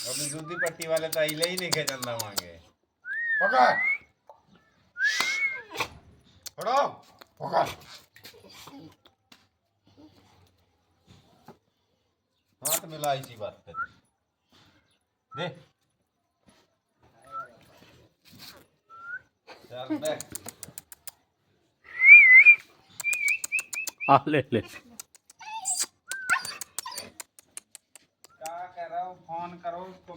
अभी दूधी पट्टी वाले तो अहिले ही नहीं खे चंदा मांगे। पकड़ पकड़ो पकड़। हाथ मिला इसी बात पे दे चल बे। हाँ ले ले।